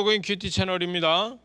고인 큐티 채널입니다.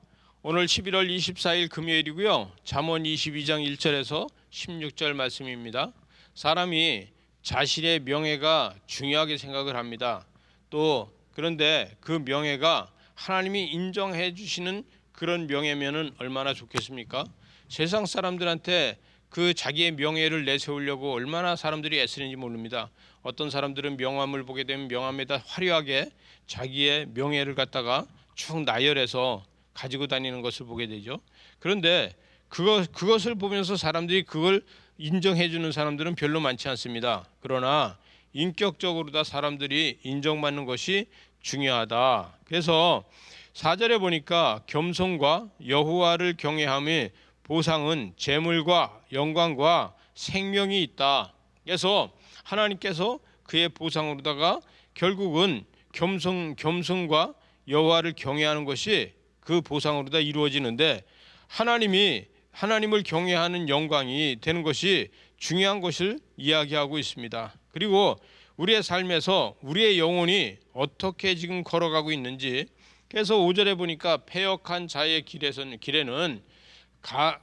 오늘 11월 24일 금요일이고요. 잠언 22장 1절에서 16절 말씀입니다. 사람이 자신의 명예가 중요하게 생각을 합니다. 또 그런데 그 명예가 하나님이 인정해 주시는 그런 명예면은 얼마나 좋겠습니까? 세상 사람들한테 그 자기의 명예를 내세우려고 얼마나 사람들이 애쓰는지 모릅니다. 어떤 사람들은 명함을 보게 되면 명함에다 화려하게 자기의 명예를 갖다가 쭉 나열해서 가지고 다니는 것을 보게 되죠. 그런데 그것을 보면서 사람들이 그걸 인정해 주는 사람들은 별로 많지 않습니다. 그러나 인격적으로 다 사람들이 인정받는 것이 중요하다. 그래서 4절에 보니까 겸손과 여호와를 경외함의 보상은 재물과 영광과 생명이 있다. 그래서 하나님께서 그의 보상으로다가 결국은 겸손과 여호와를 경외하는 것이 그 보상으로 다 이루어지는데, 하나님을 경외하는 영광이 되는 것이 중요한 것을 이야기하고 있습니다. 그리고 우리의 삶에서 우리의 영혼이 어떻게 지금 걸어가고 있는지, 그래서 5절에 보니까 패역한 자의 길에는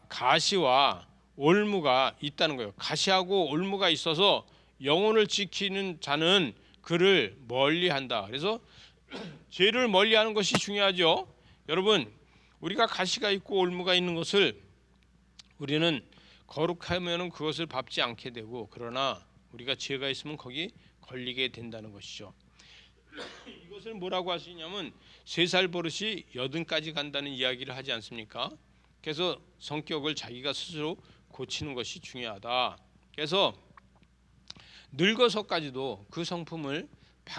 가시와 올무가 있다는 거예요. 가시하고 올무가 있어서 영혼을 지키는 자는 그를 멀리한다. 그래서 죄를 멀리하는 것이 중요하죠. 여러분, 우리가 가시가 있고 올무가 있는 것을 우리는 거룩하면 그것을 밟지 않게 되고, 그러나 우리가 죄가 있으면 거기 걸리게 된다는 것이죠. 이것을 뭐라고 할 수 있냐면 3살 버릇이 80까지 간다는 이야기를 하지 않습니까? 그래서 성격을 자기가 스스로 고치는 것이 중요하다. 그래서 늙어서까지도 그 성품을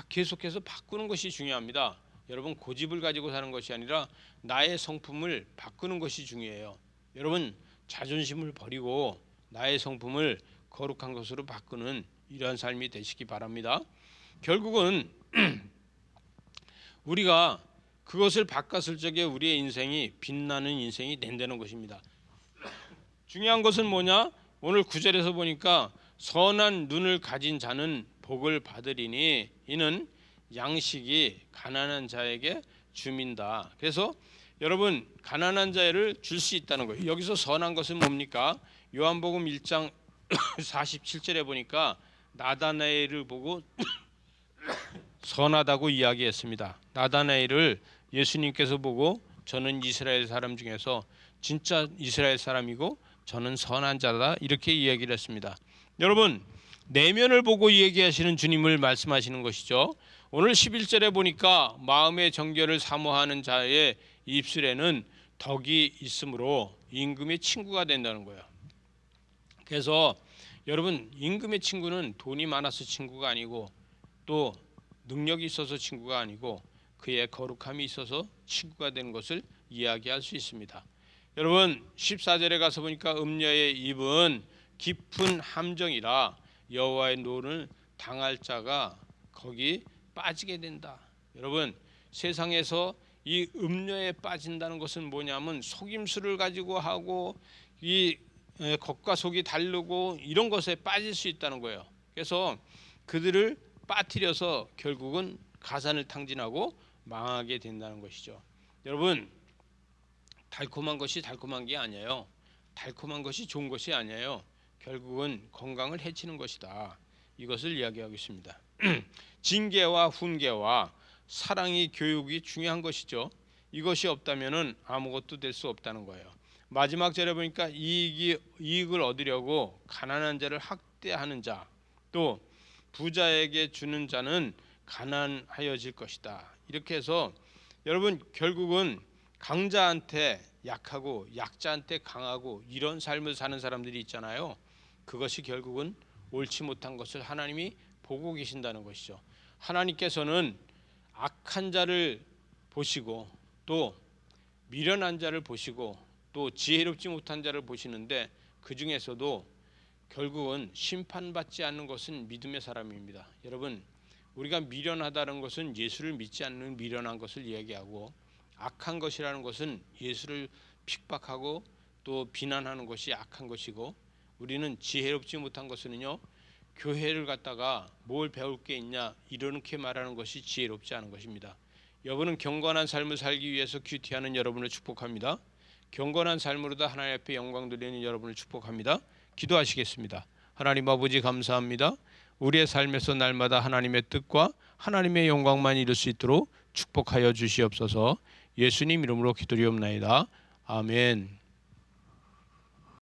계속해서 바꾸는 것이 중요합니다. 여러분, 고집을 가지고 사는 것이 아니라 나의 성품을 바꾸는 것이 중요해요. 여러분, 자존심을 버리고 나의 성품을 거룩한 것으로 바꾸는 이러한 삶이 되시기 바랍니다. 결국은 우리가 그것을 바꿨을 적에 우리의 인생이 빛나는 인생이 된다는 것입니다. 중요한 것은 뭐냐? 오늘 9절에서 보니까 선한 눈을 가진 자는 복을 받으리니 이는 양식이 가난한 자에게 주민다. 그래서 여러분, 가난한 자를 줄 수 있다는 거예요. 여기서 선한 것은 뭡니까? 요한복음 1장 47절에 보니까 나다나엘을 보고 선하다고 이야기했습니다. 나다나엘을 예수님께서 보고 저는 이스라엘 사람 중에서 진짜 이스라엘 사람이고 저는 선한 자다, 이렇게 이야기를 했습니다. 여러분, 내면을 보고 얘기하시는 주님을 말씀하시는 것이죠. 오늘 11절에 보니까 마음의 정결을 사모하는 자의 입술에는 덕이 있으므로 임금의 친구가 된다는 거예요. 그래서 여러분, 임금의 친구는 돈이 많아서 친구가 아니고 또 능력이 있어서 친구가 아니고 그의 거룩함이 있어서 친구가 되는 것을 이야기할 수 있습니다. 여러분, 14절에 가서 보니까 음녀의 입은 깊은 함정이라 여호와의 노를 당할 자가 거기 빠지게 된다. 여러분, 세상에서 이 음녀에 빠진다는 것은 뭐냐면 속임수를 가지고 하고 이 겉과 속이 다르고 이런 것에 빠질 수 있다는 거예요. 그래서 그들을 빠뜨려서 결국은 가산을 탕진하고 망하게 된다는 것이죠. 여러분, 달콤한 것이 달콤한 게 아니에요. 달콤한 것이 좋은 것이 아니에요. 결국은 건강을 해치는 것이다. 이것을 이야기하고 있습니다. 징계와 훈계와 사랑이 교육이 중요한 것이죠. 이것이 없다면은 아무것도 될 수 없다는 거예요. 마지막 절에 보니까 이익을 얻으려고 가난한 자를 학대하는 자, 또 부자에게 주는 자는 가난하여질 것이다. 이렇게 해서 여러분, 결국은 강자한테 약하고 약자한테 강하고 이런 삶을 사는 사람들이 있잖아요. 그것이 결국은 옳지 못한 것을 하나님이 보고 계신다는 것이죠. 하나님께서는 악한 자를 보시고 또 미련한 자를 보시고 또 지혜롭지 못한 자를 보시는데, 그 중에서도 결국은 심판받지 않는 것은 믿음의 사람입니다. 여러분, 우리가 미련하다는 것은 예수를 믿지 않는 미련한 것을 이야기하고, 악한 것이라는 것은 예수를 핍박하고 또 비난하는 것이 악한 것이고, 우리는 지혜롭지 못한 것은요, 교회를 갖다가 뭘 배울 게 있냐 이렇게 말하는 것이 지혜롭지 않은 것입니다. 여러분은 경건한 삶을 살기 위해서 큐티하는 여러분을 축복합니다. 경건한 삶으로도 하나님 앞에 영광 돌리는 여러분을 축복합니다. 기도하시겠습니다. 하나님 아버지 감사합니다. 우리의 삶에서 날마다 하나님의 뜻과 하나님의 영광만 이룰 수 있도록 축복하여 주시옵소서. 예수님 이름으로 기도리옵나이다. 아멘.